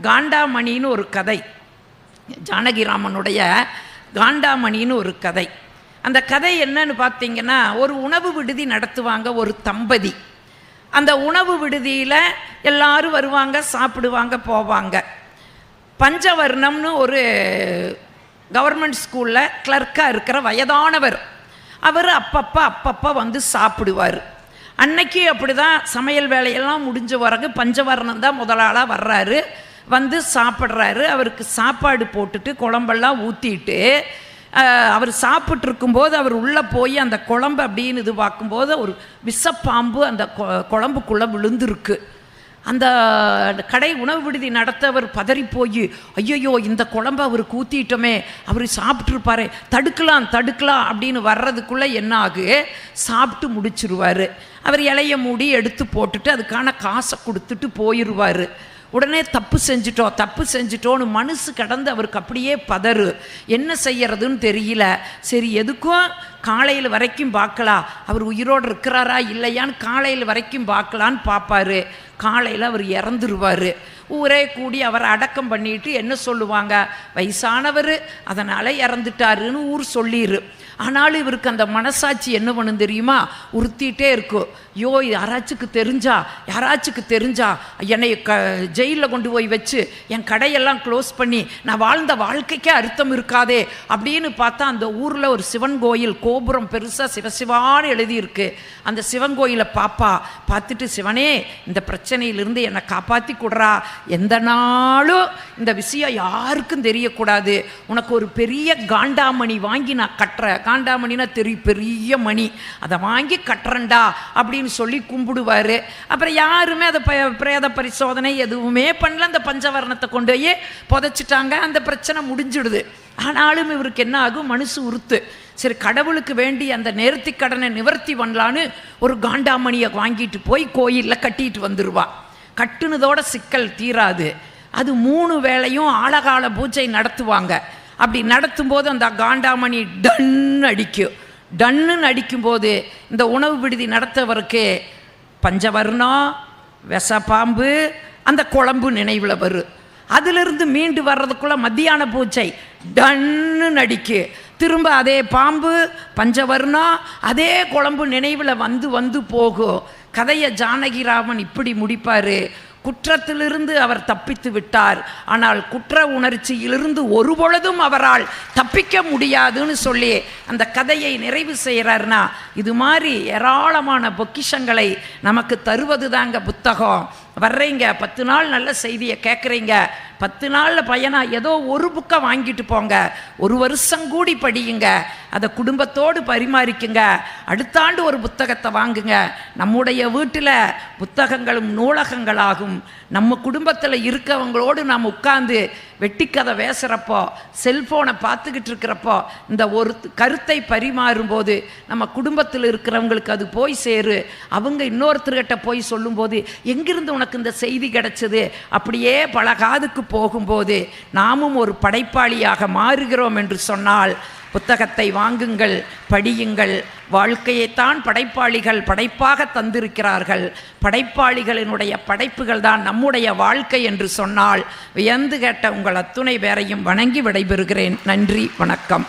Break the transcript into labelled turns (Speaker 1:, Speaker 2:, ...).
Speaker 1: காண்டாமணின்னு ஒரு கதை, ஜானகிராமனுடைய காண்டாமணின்னு ஒரு கதை. அந்த கதை என்னன்னு பார்த்தீங்கன்னா, ஒரு உணவு விடுதி நடத்துவாங்க ஒரு தம்பதி. அந்த உணவு விடுதியில் எல்லாரும் வருவாங்க, சாப்பிடுவாங்க, போவாங்க. பஞ்சவர்ணம்னு ஒரு கவர்மெண்ட் ஸ்கூலில் கிளர்க்காக இருக்கிற வயதானவர், அவர் அப்பப்போ வந்து சாப்பிடுவார். அன்னைக்கு அப்படி தான் சமையல் வேலையெல்லாம் முடிஞ்ச பிறகு பஞ்சவர்ணம் தான் முதலாளாக வர்றாரு, வந்து சாப்பிட்றாரு. அவருக்கு சாப்பாடு போட்டுட்டு குழம்பெல்லாம் ஊற்றிட்டு அவர் சாப்பிட்ருக்கும்போது அவர் உள்ளே போய் அந்த குழம்பு அப்படின்னு இது பார்க்கும்போது ஒரு விஷப்பாம்பு அந்த குழம்புக்குள்ளே விழுந்துருக்கு. அந்த கடை உணவு விடுதி நடத்தவர் பதறி போய், ஐயோ இந்த குழம்பு அவருக்கு ஊற்றிட்டோமே, அவர் சாப்பிட்ருப்பாரு, தடுக்கலாம் அப்படின்னு வர்றதுக்குள்ளே என்ன ஆகு, சாப்பிட்டு முடிச்சிருவார். அவர் இலைய மூடி எடுத்து போட்டுட்டு அதுக்கான காசை கொடுத்துட்டு போயிடுவார். உடனே தப்பு செஞ்சிட்டோன்னு மனசு கடந்து அவருக்கு அப்படியே பதறு. என்ன செய்யறதுன்னு தெரியல. சரி, எதுக்கும் காலையில் வரைக்கும் பார்க்கலாம், அவர் உயிரோடு இருக்கிறாரா இல்லையான்னு காலையில் வரைக்கும் பார்க்கலான்னு பார்ப்பாரு. காலையில் அவர் இறந்துருவார். ஊரே கூடி அவரை அடக்கம் பண்ணிட்டு என்ன சொல்லுவாங்க, வயசானவர் அதனால் இறந்துட்டாருன்னு ஊர் சொல்லிடு. ஆனாலும் இவருக்கு அந்த மனசாட்சி என்ன பண்ணும் தெரியுமா, உறுத்திட்டே இருக்கும். ஐயோ யாராச்சுக்கு தெரிஞ்சா என்னை ஜெயிலில் கொண்டு போய் வச்சு என் கடையெல்லாம் க்ளோஸ் பண்ணி நான் வாழ்ந்த வாழ்க்கைக்கே அர்த்தம் இருக்காதே அப்படின்னு பார்த்தா, அந்த ஊரில் ஒரு சிவன் கோயில் கோபுரம் பெருசாக சிவசிவான்னு எழுதியிருக்கு. அந்த சிவன் கோயிலை பார்த்துட்டு, சிவனே இந்த பிரச்சனையிலிருந்து என்னை காப்பாற்றி கொடுறா, எந்த நாளும் இந்த விஷயம் யாருக்கும் தெரியக்கூடாது, உனக்கு ஒரு பெரிய காண்டாமணி வாங்கி நான் கட்டுறேன். காண்டாமணினா தெரியும், பெரிய மணி, அதை வாங்கி கட்டுறேன்டா அப்படின்னு சொல்லி கும்பிடுவார். அப்புறம் யாருமே அதை பிரேத பரிசோதனை எதுவுமே பண்ணல. அந்த பஞ்சவர்ணத்தை கொண்டு போய் புதைச்சிட்டாங்க. அந்த பிரச்சனை முடிஞ்சிடுது. ஆனாலும் இவருக்கு என்ன ஆகும், மனசு உறுத்து. சரி, கடவுளுக்கு வேண்டி அந்த நேர்த்தி கடனை நிவர்த்தி பண்ணலான்னு ஒரு காண்டாமணியை வாங்கிட்டு போய் கோயிலில் கட்டிட்டு வந்துடுவா. கட்டுனதோட சிக்கல் தீராது. அது 3 வேளையும் ஆழகால பூஜை நடத்துவாங்க. அப்படி நடத்தும்போது அந்த காண்டாமணி டன்னு அடிக்கும்போது இந்த உணவு விடுதி நடத்தவருக்கு பஞ்சவர்ணம், விஷப்பாம்பு, அந்த குழம்பு நினைவில் வரும். அதிலிருந்து மீண்டு வர்றதுக்குள்ள மத்தியான பூஜை டன்னு அடிக்கு. திரும்ப அதே பாம்பு, பஞ்சவர்ணம், அதே குழம்பு நினைவில் வந்து போகும். கதையை ஜானகிராமன் இப்படி முடிப்பார். குற்றத்திலிருந்து அவர் தப்பித்து விட்டார், ஆனால் குற்ற உணர்ச்சியிலிருந்து ஒரு பொழுதும் அவரால் தப்பிக்க முடியாதுன்னு சொல்லி அந்த கதையை நிறைவு செய்கிறார்னா, இது மாதிரி ஏராளமான பொக்கிஷங்களை நமக்கு தருவது தாங்க புத்தகம். வர்றீங்க, 10 நாள் நல்ல செய்தியை கேட்குறீங்க, 10 நாளில் பயனா ஏதோ ஒரு புக்கை வாங்கிட்டு போங்க, 1 வருஷம் கூடி படியுங்க, அதை குடும்பத்தோடு பரிமாறிக்குங்க, அடுத்த ஆண்டு ஒரு புத்தகத்தை வாங்குங்க. நம்முடைய வீட்டில் புத்தகங்களும் நூலகங்களாகும். நம்ம குடும்பத்தில் இருக்கவங்களோடு நாம் உட்கார்ந்து வெட்டிக்கதை பேசுகிறப்போ, செல்ஃபோனை பார்த்துக்கிட்டு இருக்கிறப்போ, இந்த ஒரு கருத்தை பரிமாறும்போது நம்ம குடும்பத்தில் இருக்கிறவங்களுக்கு அது போய் சேரு. அவங்க இன்னொருத்தர்கிட்ட போய் சொல்லும்போது, எங்கிருந்து உனக்கு இந்த செய்தி கிடைச்சது அப்படியே பல காதுக்கு போகும்போது நாமும் ஒரு படைப்பாளியாக மாறுகிறோம் என்று சொன்னால், புத்தகத்தை வாங்குங்கள், படியுங்கள். வாழ்க்கையைத்தான் படைப்பாளிகள் படைப்பாக தந்திருக்கிறார்கள். படைப்பாளிகளினுடைய படைப்புகள் தான் நம்முடைய வாழ்க்கை என்று சொன்னால் வியந்து கேட்ட உங்கள் அத்துணை பேரையும் வணங்கி விடைபெறுகிறேன். நன்றி, வணக்கம்.